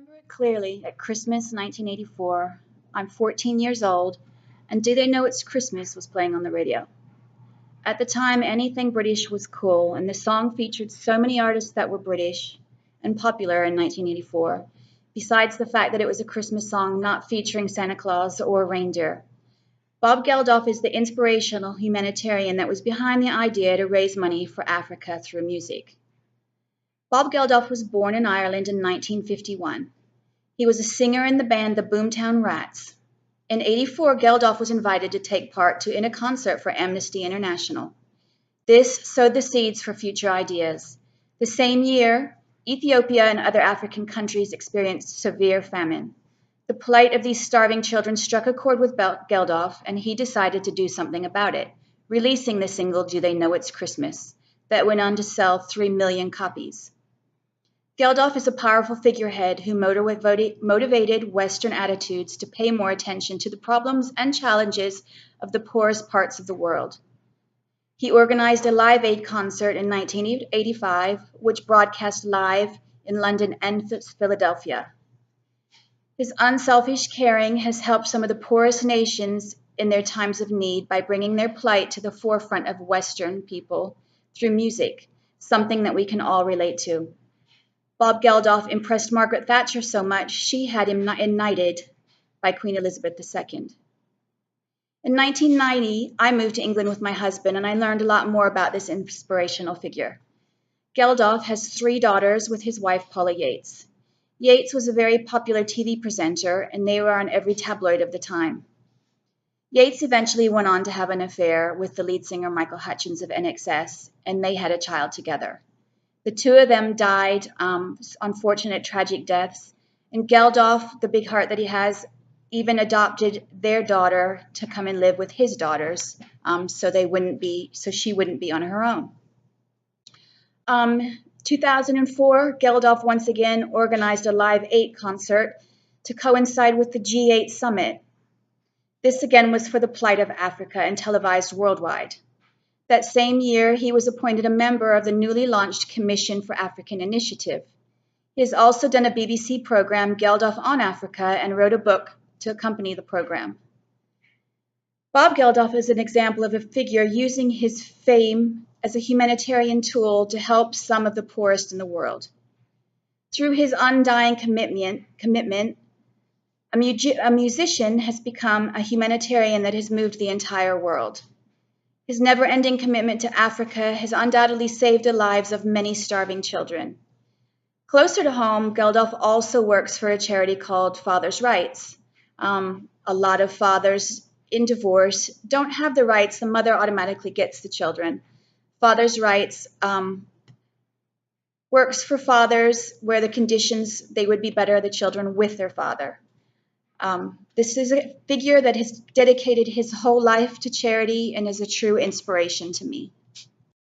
remember it clearly at Christmas 1984. I'm 14 years old, and Do They Know It's Christmas was playing on the radio. At the time, anything British was cool, and the song featured so many artists that were British and popular in 1984, besides the fact that it was a Christmas song not featuring Santa Claus or reindeer. Bob Geldof is the inspirational humanitarian that was behind the idea to raise money for Africa through music. Bob Geldof was born in Ireland in 1951. He was a singer in the band the Boomtown Rats. In '84, Geldof was invited to take part in a concert for Amnesty International. This sowed the seeds for future ideas. The same year, Ethiopia and other African countries experienced severe famine. The plight of these starving children struck a chord with Geldof, and he decided to do something about it, releasing the single Do They Know It's Christmas, that went on to sell 3 million copies. Geldof is a powerful figurehead who motivated Western attitudes to pay more attention to the problems and challenges of the poorest parts of the world. He organized a Live Aid concert in 1985, which broadcast live in London and Philadelphia. His unselfish caring has helped some of the poorest nations in their times of need by bringing their plight to the forefront of Western people through music, something that we can all relate to. Bob Geldof impressed Margaret Thatcher so much, she had him knighted by Queen Elizabeth II. In 1990, I moved to England with my husband, and I learned a lot more about this inspirational figure. Geldof has 3 daughters with his wife, Paula Yates. Yates was a very popular TV presenter, and they were on every tabloid of the time. Yates eventually went on to have an affair with the lead singer Michael Hutchence of NXS, and they had a child together. The 2 of them died unfortunate, tragic deaths, and Geldof, the big heart that he has, even adopted their daughter to come and live with his daughters, so she wouldn't be on her own. 2004, Geldof once again organized a Live 8 concert to coincide with the G8 summit. This again was for the plight of Africa and televised worldwide. That same year, he was appointed a member of the newly launched Commission for African Initiative. He has also done a BBC program, Geldof on Africa, and wrote a book to accompany the program. Bob Geldof is an example of a figure using his fame as a humanitarian tool to help some of the poorest in the world. Through his undying commitment, a musician has become a humanitarian that has moved the entire world. His never-ending commitment to Africa has undoubtedly saved the lives of many starving children. Closer to home, Geldof also works for a charity called Fathers' Rights. A lot of fathers in divorce don't have the rights. The mother automatically gets the children. Fathers' Rights works for fathers where the conditions, they would be better, the children with their father. This is a figure that has dedicated his whole life to charity and is a true inspiration to me.